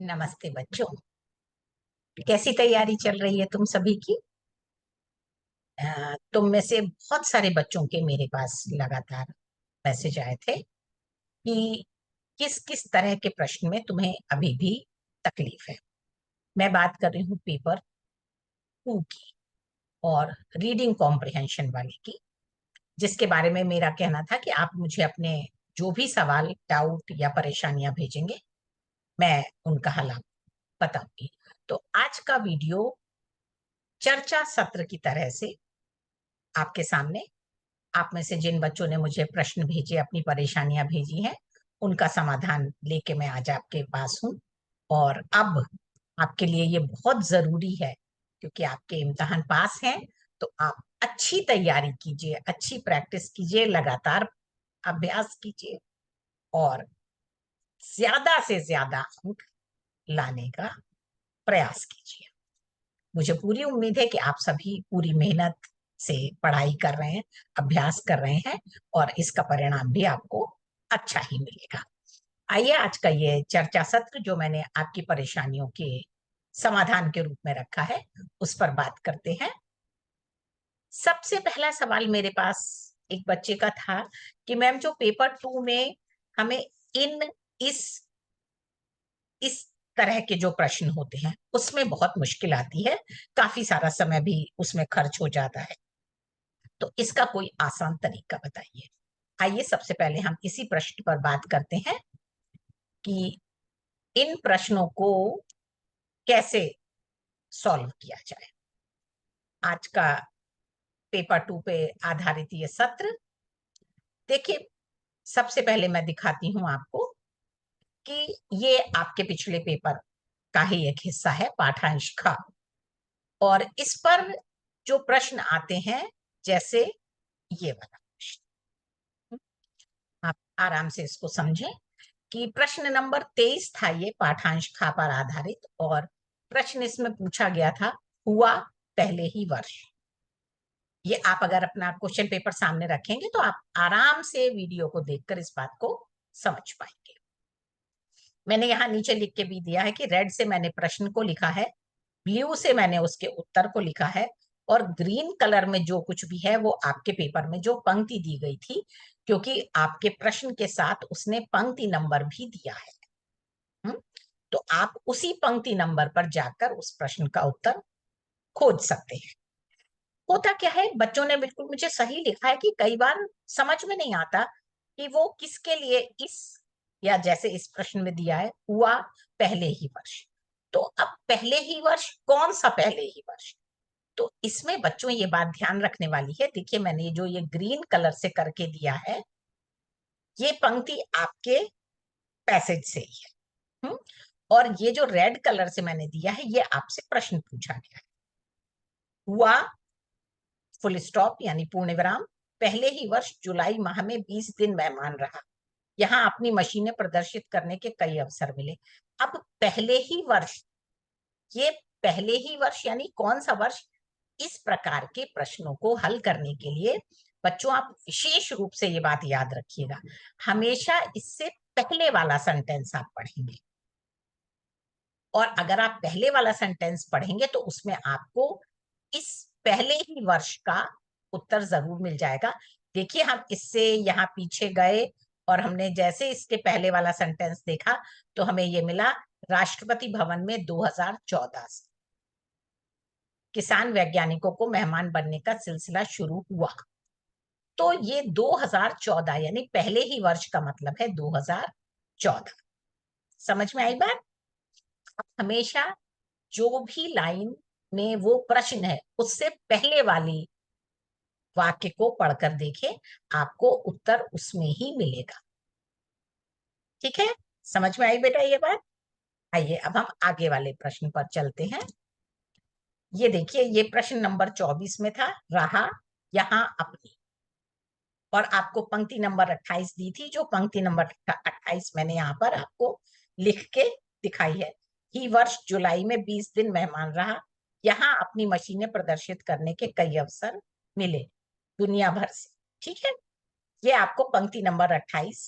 नमस्ते बच्चों। कैसी तैयारी चल रही है तुम सभी की? तुम में से बहुत सारे बच्चों के मेरे पास लगातार मैसेज आए थे कि किस किस तरह के प्रश्न में तुम्हें अभी भी तकलीफ है। मैं बात कर रही हूँ पेपर 2 की और रीडिंग कॉम्प्रिहेंशन वाले की, जिसके बारे में मेरा कहना था कि आप मुझे अपने जो भी सवाल, डाउट या परेशानियां भेजेंगे, मैं उनका हल आपको बताऊंगी। तो आज का वीडियो चर्चा सत्र की तरह से आपके सामने, आप में से जिन बच्चों ने मुझे प्रश्न भेजे, अपनी परेशानियां भेजी हैं, उनका समाधान लेके मैं आज आपके पास हूँ। और अब आपके लिए ये बहुत जरूरी है, क्योंकि आपके इम्तिहान पास हैं। तो आप अच्छी तैयारी कीजिए, अच्छी प्रैक्टिस कीजिए, लगातार अभ्यास कीजिए और ज्यादा से ज्यादा अंक लाने का प्रयास कीजिए। मुझे पूरी उम्मीद है कि आप सभी पूरी मेहनत से पढ़ाई कर रहे हैं, अभ्यास कर रहे हैं और इसका परिणाम भी आपको अच्छा ही मिलेगा। आइए, आज का ये चर्चा सत्र जो मैंने आपकी परेशानियों के समाधान के रूप में रखा है, उस पर बात करते हैं। सबसे पहला सवाल मेरे पास एक बच्चे का था कि मैम, जो पेपर 2 में हमें इन इस इस तरह के जो प्रश्न होते हैं उसमें बहुत मुश्किल आती है, काफी सारा समय भी उसमें खर्च हो जाता है। तो इसका कोई आसान तरीका बताइए। आइए, सबसे पहले हम इसी प्रश्न पर बात करते हैं कि इन प्रश्नों को कैसे सॉल्व किया जाए। आज का पेपर 2 पे आधारित ये सत्र, देखिए, सबसे पहले मैं दिखाती हूं आपको कि ये आपके पिछले पेपर का ही एक हिस्सा है, पाठांश ख। और इस पर जो प्रश्न आते हैं, जैसे ये वाला प्रश्न, आप आराम से इसको समझें कि प्रश्न नंबर 23 था ये, पाठांश खा पर आधारित। और प्रश्न इसमें पूछा गया था, हुआ पहले ही वर्ष। ये आप अगर अपना क्वेश्चन पेपर सामने रखेंगे तो आप आराम से वीडियो को देखकर इस बात को समझ पाएंगे। मैंने यहाँ नीचे लिख के भी दिया है कि रेड से मैंने प्रश्न को लिखा है, ब्लू से मैंने उसके उत्तर को लिखा है, और ग्रीन कलर में जो कुछ भी है वो आपके पेपर में जो पंक्ति दी गई थी, क्योंकि आपके प्रश्न के साथ उसने पंक्ति नंबर भी दिया है। तो आप उसी पंक्ति नंबर पर जाकर उस प्रश्न का उत्तर खोज सकते हैं। होता क्या है, बच्चों ने बिल्कुल मुझे सही लिखा है कि कई बार समझ में नहीं आता कि वो किसके लिए इस, या जैसे इस प्रश्न में दिया है, हुआ पहले ही वर्ष। तो अब पहले ही वर्ष, कौन सा पहले ही वर्ष? तो इसमें बच्चों ये बात ध्यान रखने वाली है। देखिए, मैंने जो ये ग्रीन कलर से करके दिया है, ये पंक्ति आपके पैसेज से ही है। और ये जो रेड कलर से मैंने दिया है, ये आपसे प्रश्न पूछा गया है। हुआ फुल स्टॉप यानी पूर्ण विराम, पहले ही वर्ष जुलाई माह में 20 दिन मेहमान रहा, यहाँ अपनी मशीनें प्रदर्शित करने के कई अवसर मिले। अब पहले ही वर्ष, ये पहले ही वर्ष यानी कौन सा वर्ष? इस प्रकार के प्रश्नों को हल करने के लिए बच्चों, आप विशेष रूप से ये बात याद रखिएगा, हमेशा इससे पहले वाला सेंटेंस आप पढ़ेंगे। और अगर आप पहले वाला सेंटेंस पढ़ेंगे तो उसमें आपको इस पहले ही वर्ष का उत्तर जरूर मिल जाएगा। देखिए, हम इससे यहाँ पीछे गए और हमने जैसे इसके पहले वाला सेंटेंस देखा तो हमें ये मिला, राष्ट्रपति भवन में 2014 से किसान वैज्ञानिकों को मेहमान बनने का सिलसिला शुरू हुआ। तो ये 2014 यानी पहले ही वर्ष का मतलब है 2014। समझ में आई बात? हमेशा जो भी लाइन में वो प्रश्न है, उससे पहले वाली वाक्य को पढ़कर देखें, आपको उत्तर उसमें ही मिलेगा। ठीक है, समझ में आई बेटा ये बात? आइए, अब हम आगे वाले प्रश्न पर चलते हैं। ये देखिए, ये प्रश्न नंबर 24 में था, रहा यहाँ अपनी। और आपको पंक्ति नंबर 28 दी थी, जो पंक्ति नंबर 28 मैंने यहाँ पर आपको लिख के दिखाई है। ही वर्ष जुलाई में 20 दिन मेहमान रहा, यहाँ अपनी मशीनें प्रदर्शित करने के कई अवसर मिले दुनिया भर से। ठीक है, ये आपको पंक्ति नंबर 28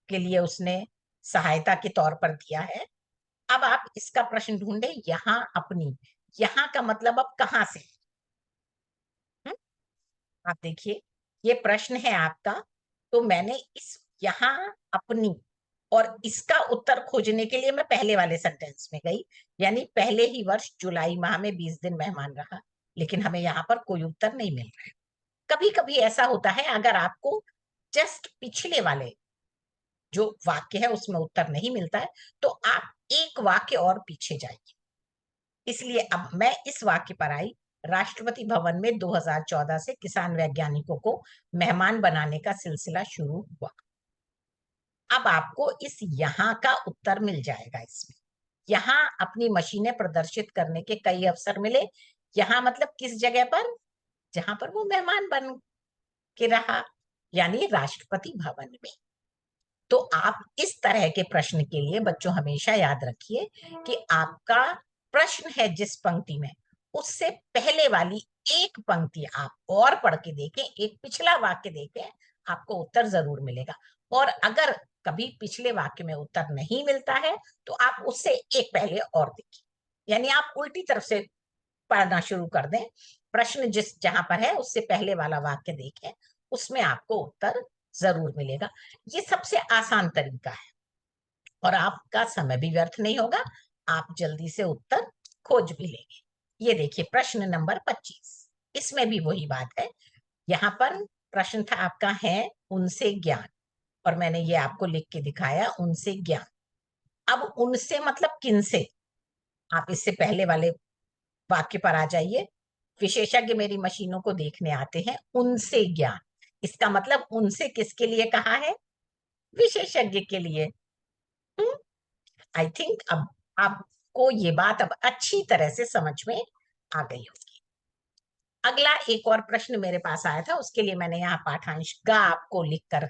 के लिए उसने सहायता के तौर पर दिया है। अब आप इसका प्रश्न ढूंढे, यहाँ अपनी, यहाँ का मतलब अब कहाँ से? हम्म? आप देखिए, ये प्रश्न है आपका, तो मैंने इस यहाँ अपनी और इसका उत्तर खोजने के लिए मैं पहले वाले सेंटेंस में गई, यानी पहले ही वर्ष जुलाई माह में 20 दिन मेहमान रहा, लेकिन हमें यहाँ पर कोई उत्तर नहीं मिल रहा है। कभी कभी ऐसा होता है, अगर आपको जस्ट पिछले वाले जो वाक्य है उसमें उत्तर नहीं मिलता है, तो आप एक वाक्य और पीछे जाइए। इसलिए अब मैं इस वाक्य पर आई, राष्ट्रपति भवन में 2014 से किसान वैज्ञानिकों को मेहमान बनाने का सिलसिला शुरू हुआ। अब आपको इस यहाँ का उत्तर मिल जाएगा। इसमें यहाँ अपनी मशीनें प्रदर्शित करने के कई अवसर मिले। यहाँ मतलब किस जगह पर? जहां पर वो मेहमान बन के रहा, यानी राष्ट्रपति भवन में। तो आप इस तरह के प्रश्न के लिए बच्चों हमेशा याद रखिए कि आपका प्रश्न है जिस पंक्ति में, उससे पहले वाली एक पंक्ति आप और पढ़ के देखें, एक पिछला वाक्य देखें, आपको उत्तर जरूर मिलेगा। और अगर कभी पिछले वाक्य में उत्तर नहीं मिलता है, तो आप उससे एक पहले और देखिए, यानी आप उल्टी तरफ से पढ़ना शुरू कर दें। प्रश्न जिस जहां पर है उससे पहले वाला वाक्य देखें, उसमें आपको उत्तर जरूर मिलेगा। ये सबसे आसान तरीका है और आपका समय भी व्यर्थ नहीं होगा, आप जल्दी से उत्तर खोज भी लेंगे। ये देखिए प्रश्न नंबर 25, इसमें भी वही बात है। यहाँ पर प्रश्न था आपका, है उनसे ज्ञान, और मैंने ये आपको लिख के दिखाया, उनसे ज्ञान। अब उनसे मतलब किनसे? आप इससे पहले वाले वाक्य पर आ जाइए, विशेषज्ञ मेरी मशीनों को देखने आते हैं, उनसे ज्ञान। इसका मतलब उनसे किसके लिए कहा है? विशेषज्ञ के लिए। आई थिंक अब आपको ये बात अब अच्छी तरह से समझ में आ गई होगी। अगला एक और प्रश्न मेरे पास आया था, उसके लिए मैंने यहाँ पाठांश गा आपको लिखकर,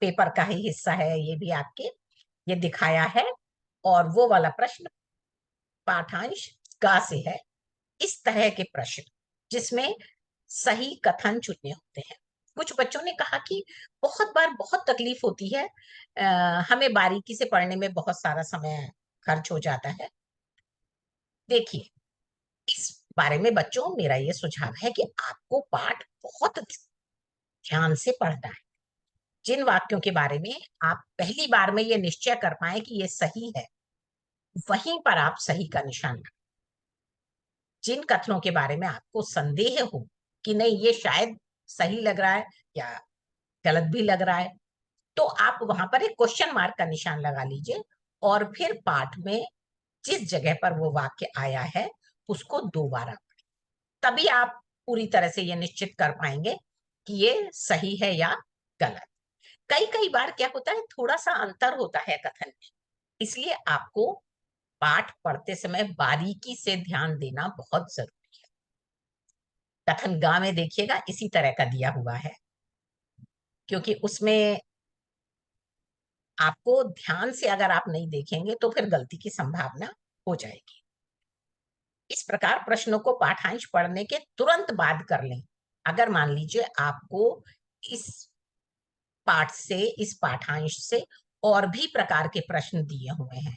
पेपर का ही हिस्सा है ये भी आपके, ये दिखाया है। और वो वाला प्रश्न पाठांश गा से है। इस तरह के प्रश्न जिसमें सही कथन चुनने होते हैं। कुछ बच्चों ने कहा कि बहुत बार बहुत तकलीफ होती है, हमें बारीकी से पढ़ने में बहुत सारा समय खर्च हो जाता है। देखिए, इस बारे में बच्चों मेरा ये सुझाव है कि आपको पाठ बहुत ध्यान से पढ़ना है। जिन वाक्यों के बारे में आप पहली बार में ये निश्चय कर पाए कि ये सही है, वहीं पर आप सही का निशान लगाएं। जिन कथनों के बारे में आपको संदेह हो कि नहीं ये शायद सही लग रहा है या गलत भी लग रहा है, तो आप वहां पर एक क्वेश्चन मार्क का निशान लगा लीजिए और फिर पाठ में जिस जगह पर वो वाक्य आया है उसको दोबारा पढ़ें। तभी आप पूरी तरह से ये निश्चित कर पाएंगे कि ये सही है या गलत। कई कई बार क्या होता है, थोड़ा सा अंतर होता है कथन में, इसलिए आपको पाठ पढ़ते समय बारीकी से ध्यान देना बहुत जरूरी है। कथन गा में देखिएगा इसी तरह का दिया हुआ है, क्योंकि उसमें आपको ध्यान से अगर आप नहीं देखेंगे तो फिर गलती की संभावना हो जाएगी। इस प्रकार प्रश्नों को पाठांश पढ़ने के तुरंत बाद कर लें। अगर मान लीजिए आपको इस पाठ से, इस पाठांश से और भी प्रकार के प्रश्न दिए हुए हैं,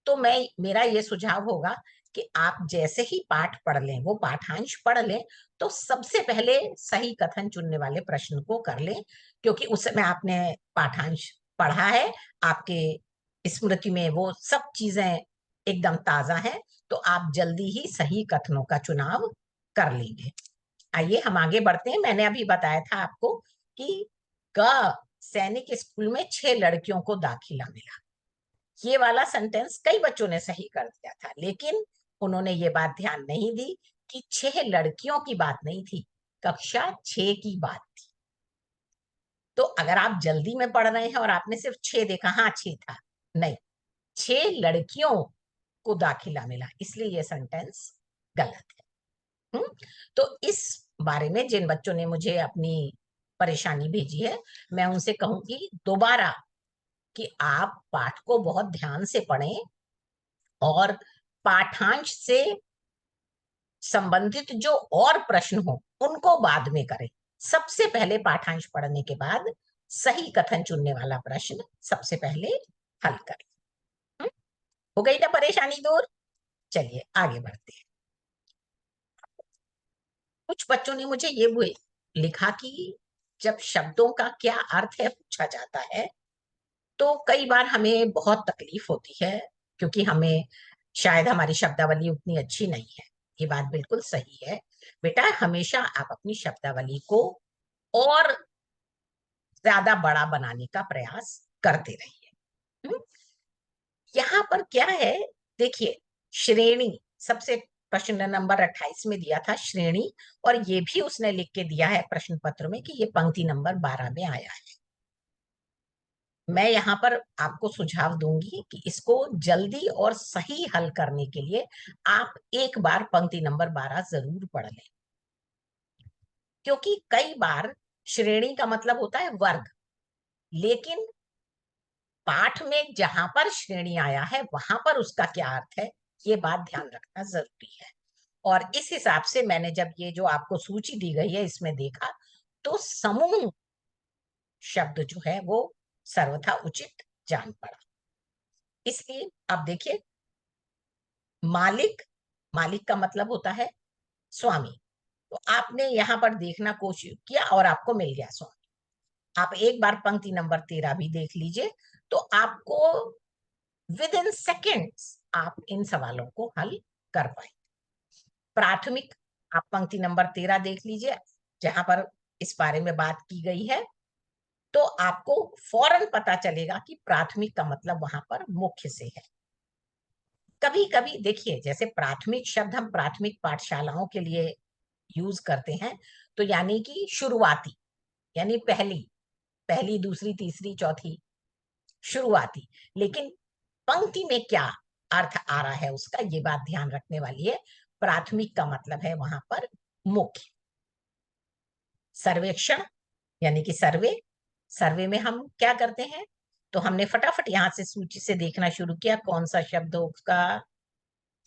तो मेरा ये सुझाव होगा कि आप जैसे ही पाठ पढ़ लें, वो पाठांश पढ़ लें, तो सबसे पहले सही कथन चुनने वाले प्रश्न को कर लें, क्योंकि उस समय आपने पाठांश पढ़ा है, आपके स्मृति में वो सब चीजें एकदम ताजा है, तो आप जल्दी ही सही कथनों का चुनाव कर लेंगे। आइए हम आगे बढ़ते हैं। मैंने अभी बताया था आपको कि क सैनिक स्कूल में 6 लड़कियों को दाखिला मिला। ये वाला सेंटेंस कई बच्चों ने सही कर दिया था, लेकिन उन्होंने ये बात ध्यान नहीं दी कि 6 लड़कियों की बात नहीं थी, कक्षा 6 की बात थी। तो अगर आप जल्दी में पढ़ रहे हैं और आपने सिर्फ 6 देखा, हाँ 6 था, नहीं, 6 लड़कियों को दाखिला मिला, इसलिए ये सेंटेंस गलत है। तो इस बारे में जिन बच्चों ने मुझे अपनी परेशानी भेजी है, मैं उनसे कहूंगी दोबारा कि आप पाठ को बहुत ध्यान से पढ़ें और पाठांश से संबंधित जो और प्रश्न हो उनको बाद में करें। सबसे पहले पाठांश पढ़ने के बाद सही कथन चुनने वाला प्रश्न सबसे पहले हल करें। हो गई ना परेशानी दूर? चलिए आगे बढ़ते हैं। कुछ बच्चों ने मुझे ये लिखा कि जब शब्दों का क्या अर्थ है पूछा जाता है तो कई बार हमें बहुत तकलीफ होती है, क्योंकि हमें शायद हमारी शब्दावली उतनी अच्छी नहीं है। ये बात बिल्कुल सही है। बेटा हमेशा आप अपनी शब्दावली को और ज्यादा बड़ा बनाने का प्रयास करते रहिए। हम्म? यहाँ पर क्या है, देखिए, श्रेणी सबसे प्रश्न नंबर 28 में दिया था श्रेणी, और ये भी उसने लिख के दिया है प्रश्न पत्र में कि ये पंक्ति नंबर 12 में आया है। मैं यहाँ पर आपको सुझाव दूंगी कि इसको जल्दी और सही हल करने के लिए आप एक बार पंक्ति नंबर 12 जरूर पढ़ लें, क्योंकि कई बार श्रेणी का मतलब होता है वर्ग, लेकिन पाठ में जहां पर श्रेणी आया है वहां पर उसका क्या अर्थ है, ये बात ध्यान रखना जरूरी है। और इस हिसाब से मैंने जब ये जो आपको सूची दी गई है इसमें देखा, तो समूह शब्द जो है वो सर्वथा उचित जान पड़ा। इसलिए अब देखिए, मालिक, मालिक का मतलब होता है स्वामी। तो आपने यहाँ पर देखना कोशिश किया और आपको मिल गया स्वामी। आप एक बार पंक्ति नंबर 13 भी देख लीजिए, तो आपको विद इन सेकेंड्स आप इन सवालों को हल कर पाए। प्राथमिक, आप पंक्ति नंबर 13 देख लीजिए, जहां पर इस बारे में बात की गई है, तो आपको फौरन पता चलेगा कि प्राथमिक का मतलब वहां पर मुख्य से है। कभी कभी देखिए, जैसे प्राथमिक शब्द हम प्राथमिक पाठशालाओं के लिए यूज करते हैं, तो यानी कि शुरुआती, यानी पहली, पहली दूसरी तीसरी चौथी, शुरुआती। लेकिन पंक्ति में क्या अर्थ आ रहा है उसका, ये बात ध्यान रखने वाली है। प्राथमिक का मतलब है वहां पर मुख्य। सर्वेक्षण यानी कि सर्वे, सर्वे में हम क्या करते हैं, तो हमने फटाफट यहां से सूची से देखना शुरू किया कौन सा शब्द होगा।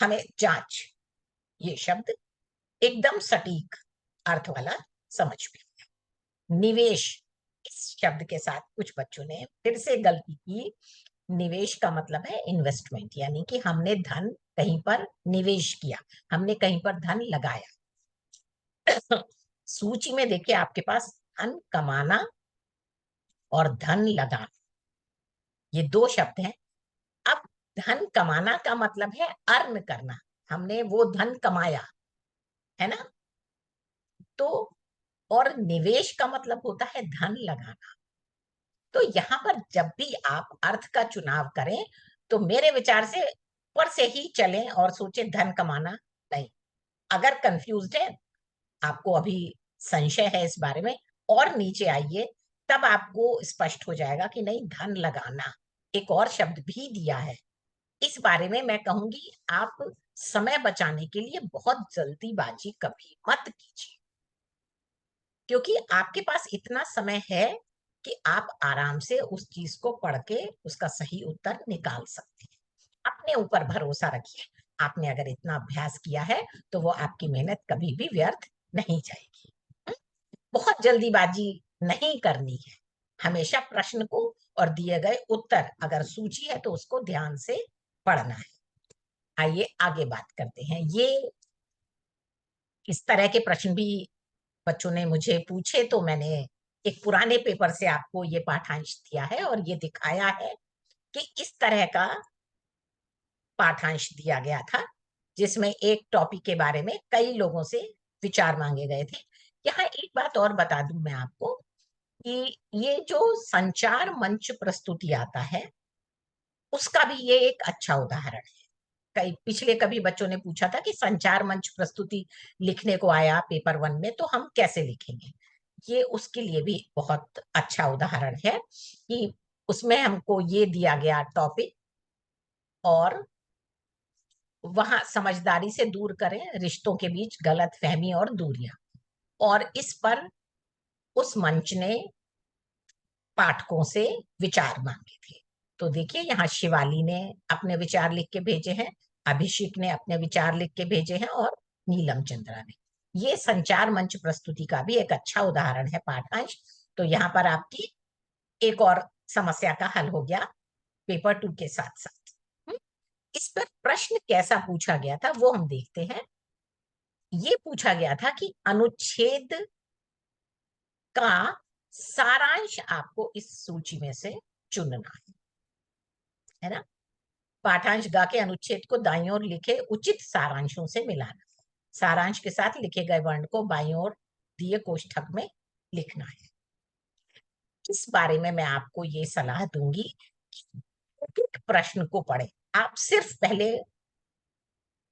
हमें जांच, ये शब्द एकदम सटीक अर्थ वाला समझ में। निवेश, इस शब्द के साथ कुछ बच्चों ने फिर से गलती की। निवेश का मतलब है इन्वेस्टमेंट, यानी कि हमने धन कहीं पर निवेश किया, हमने कहीं पर धन लगाया। सूची में देखिए आपके पास धन कमाना और धन लगाना, ये दो शब्द हैं। अब धन कमाना का मतलब है अर्न करना, हमने वो धन कमाया, है ना। तो और निवेश का मतलब होता है धन लगाना। तो यहाँ पर जब भी आप अर्थ का चुनाव करें, तो मेरे विचार से ऊपर से ही चलें और सोचें धन कमाना नहीं। अगर कंफ्यूज्ड है, आपको अभी संशय है इस बारे में, और नीचे आइए, तब आपको स्पष्ट हो जाएगा कि नहीं, धन लगाना एक और शब्द भी दिया है। इस बारे में मैं कहूंगी, आप समय बचाने के लिए बहुत जल्दीबाजी कभी मत कीजिए, क्योंकि आपके पास इतना समय है कि आप आराम से उस चीज को पढ़ के उसका सही उत्तर निकाल सकते हैं। अपने ऊपर भरोसा रखिए, आपने अगर इतना अभ्यास किया है तो वो आपकी मेहनत कभी भी व्यर्थ नहीं जाएगी। बहुत जल्दीबाजी नहीं करनी है, हमेशा प्रश्न को और दिए गए उत्तर, अगर सूची है तो उसको ध्यान से पढ़ना है। आइए आगे बात करते हैं। ये इस तरह के प्रश्न भी बच्चों ने मुझे पूछे, तो मैंने एक पुराने पेपर से आपको ये पाठांश दिया है और ये दिखाया है कि इस तरह का पाठांश दिया गया था, जिसमें एक टॉपिक के बारे में कई लोगों से विचार मांगे गए थे। यहाँ एक बात और बता दूं मैं आपको कि ये जो संचार मंच प्रस्तुति आता है, उसका भी ये एक अच्छा उदाहरण है। कई पिछले कभी बच्चों ने पूछा था कि संचार मंच प्रस्तुति लिखने को आया पेपर 1 में, तो हम कैसे लिखेंगे। ये उसके लिए भी बहुत अच्छा उदाहरण है कि उसमें हमको ये दिया गया टॉपिक, और वहां समझदारी से दूर करें रिश्तों के बीच गलत फहमी और दूरियां, और इस पर उस मंच ने पाठकों से विचार मांगे थे। तो देखिए, यहाँ शिवाली ने अपने विचार लिख के भेजे हैं, अभिषेक ने अपने विचार लिख के भेजे हैं, और नीलम चंद्रा ने। ये संचार मंच प्रस्तुति का भी एक अच्छा उदाहरण है पाठांश। तो यहाँ पर आपकी एक और समस्या का हल हो गया पेपर 2 के साथ साथ। इस पर प्रश्न कैसा पूछा गया था वो हम देखते हैं। ये पूछा गया था कि अनुच्छेद का सारांश आपको इस सूची में से चुनना है ना। पाठांश गा के अनुच्छेद को दाईं ओर लिखे उचित सारांशों से मिलाना, सारांश के साथ लिखे गए वर्ण को बाईं ओर दिए कोष्ठक में लिखना है। इस बारे में मैं आपको ये सलाह दूंगी कि एक प्रश्न को पढ़े। आप सिर्फ पहले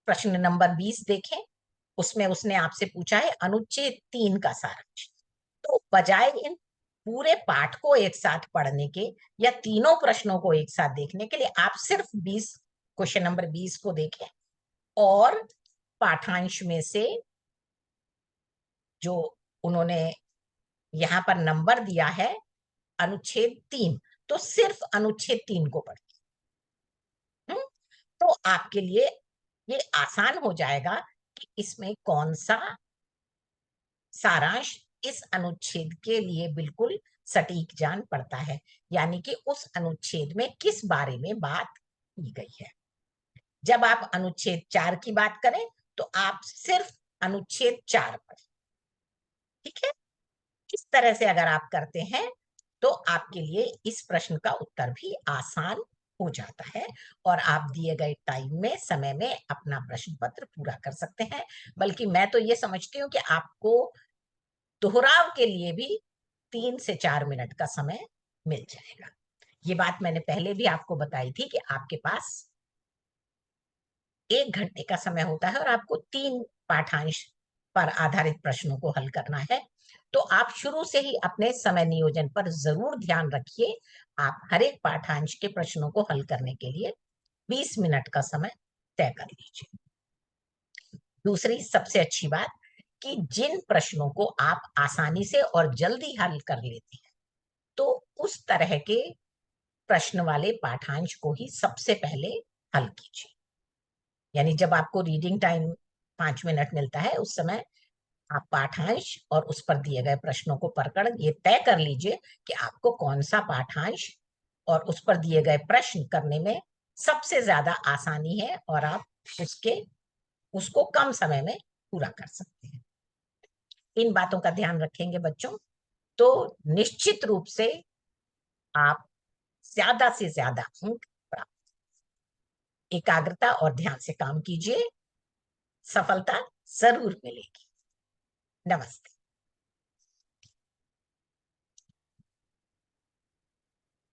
प्रश्न नंबर 20 देखें, उसमें उसने आपसे पूछा है अनुच्छेद 3 का सारांश। तो बजाय इन पूरे पाठ को एक साथ पढ़ने के या तीनों प्रश्नों को एक साथ देखने के लिए आप सिर्फ 20 क्वेश्चन नंबर 20 को देखें और पाठांश में से जो उन्होंने यहाँ पर नंबर दिया है अनुच्छेद 3, तो सिर्फ अनुच्छेद 3 को पढ़ें। तो आपके लिए ये आसान हो जाएगा कि इसमें कौन सा सारांश इस अनुच्छेद के लिए बिल्कुल सटीक जान पड़ता है, यानी कि उस अनुच्छेद में किस बारे में बात की गई है। जब आप अनुच्छेद 4 की बात करें तो आप सिर्फ अनुच्छेद 4 पढ़ें, ठीक है। इस तरह से अगर आप करते हैं तो आपके लिए इस प्रश्न का उत्तर भी आसान हो जाता है और आप दिए गए टाइम में, समय में अपना प्रश्न पत्र पूरा कर सकते हैं। बल्कि मैं तो ये समझती हूँ कि आपको दोहराव के लिए भी 3 से 4 मिनट का समय मिल जाएगा। ये बात मैंने पहले भी आपको बताई थी कि आपके पास 1 घंटे का समय होता है और आपको 3 पाठांश पर आधारित प्रश्नों को हल करना है। तो आप शुरू से ही अपने समय नियोजन पर जरूर ध्यान रखिए। आप हर एक पाठांश के प्रश्नों को हल करने के लिए 20 मिनट का समय तय कर लीजिए। दूसरी सबसे अच्छी बात कि जिन प्रश्नों को आप आसानी से और जल्दी हल कर लेते हैं, तो उस तरह के प्रश्न वाले पाठांश को ही सबसे पहले हल कीजिए। यानी जब आपको रीडिंग टाइम 5 मिनट मिलता है, उस समय आप पाठांश और उस पर दिए गए प्रश्नों को पढ़कर ये तय कर लीजिए कि आपको कौन सा पाठांश और उस पर दिए गए प्रश्न करने में सबसे ज्यादा आसानी है और आप उसको कम समय में पूरा कर सकते हैं। इन बातों का ध्यान रखेंगे बच्चों, तो निश्चित रूप से आप ज्यादा से ज्यादा अंक प्राप्त। एकाग्रता और ध्यान से काम कीजिए, सफलता जरूर मिलेगी। नमस्ते।